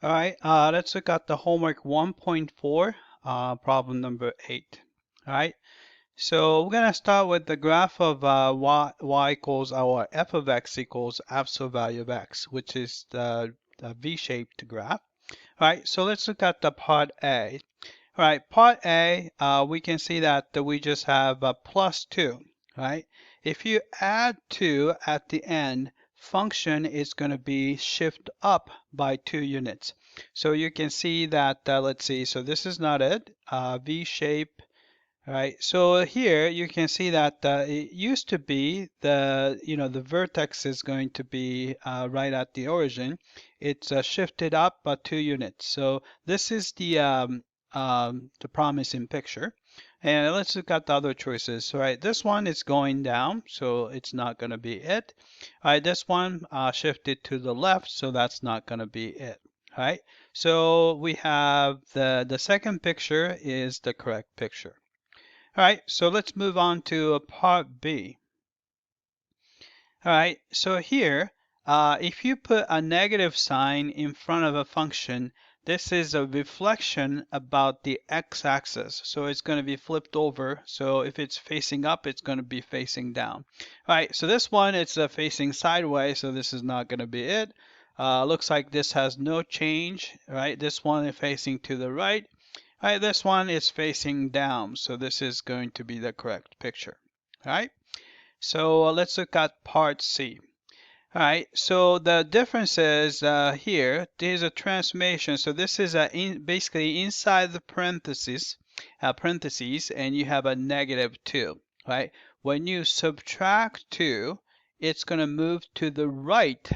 All right, let's look at the homework 1.4, problem number 8. All right, so we're going to start with the graph of y equals, or f of x equals absolute value of x, which is the V-shaped graph. All right, so let's look at the part A. All right, part A, we can see that we just have plus 2, right? If you add 2 at the end, function is going to be shift up by 2 units. So you can see that, let's see, so this is not it, V shape, right? So here you can see that it used to be the vertex is going to be right at the origin. It's shifted up by 2 units. So this is the promising picture. And let's look at the other choices. All right, this one is going down, so it's not going to be it. All right, this one shifted to the left, so that's not going to be it. All right, so we have the second picture is the correct picture. All right, so let's move on to part B. All right, so here, if you put a negative sign in front of a function, this is a reflection about the x-axis. So it's going to be flipped over. So if it's facing up, it's going to be facing down. All right, so this one, it's facing sideways, so this is not going to be it. Looks like this has no change, right? This one is facing to the right. All right, this one is facing down, so this is going to be the correct picture. All right, so let's look at part C. All right, so the difference is here, there's a transformation. So this is basically inside the parentheses, and you have a -2, right? When you subtract 2, it's going to move to the right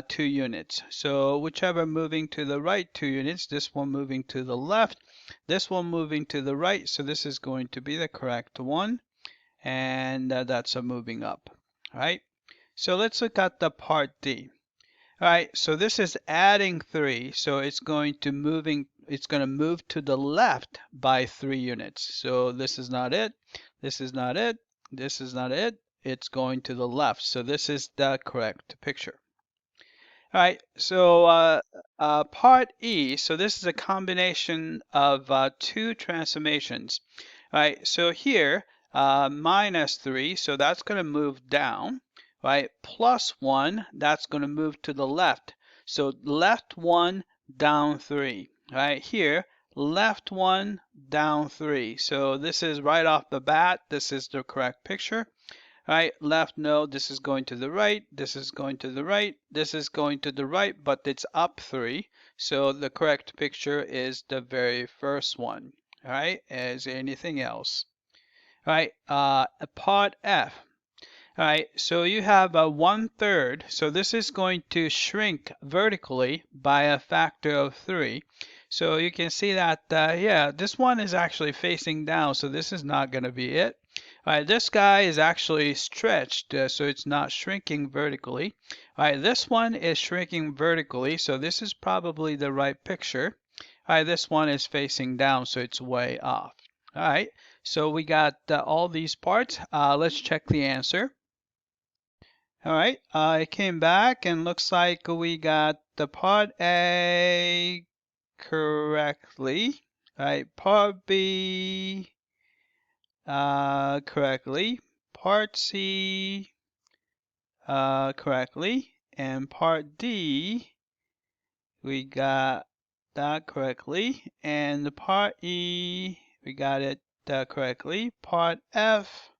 2 units. So whichever moving to the right 2 units, this one moving to the left, this one moving to the right, so this is going to be the correct one, and that's a moving up, all right? So let's look at the part D. All right, so this is adding 3, so it's going to move to the left by 3 units. So this is not it, this is not it, this is not it, it's going to the left. So this is the correct picture. All right, so part E, so this is a combination of 2 transformations. All right, so here, -3, so that's going to move down, right? +1, that's going to move to the left. So left 1, down 3, right? Here, left 1, down 3. So this is right off the bat, this is the correct picture. Right, left, no, this is going to the right, this is going to the right, this is going to the right, but it's up 3. So the correct picture is the very first one. All right, is there anything else? All right, part F. All right, so you have a 1/3. So this is going to shrink vertically by a factor of 3. So you can see that, yeah, this one is actually facing down, so this is not going to be it. All right, this guy is actually stretched, so it's not shrinking vertically. All right, this one is shrinking vertically, so this is probably the right picture. All right, this one is facing down, so it's way off. All right, so we got all these parts. Let's check the answer. All right, I came back and looks like we got the part A correctly. All right, part B correctly, part C correctly, and part D we got that correctly, and the part E we got it correctly, part F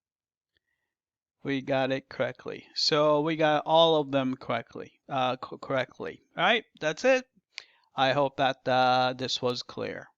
we got it correctly. So we got all of them correctly. All right, that's it. I hope that this was clear.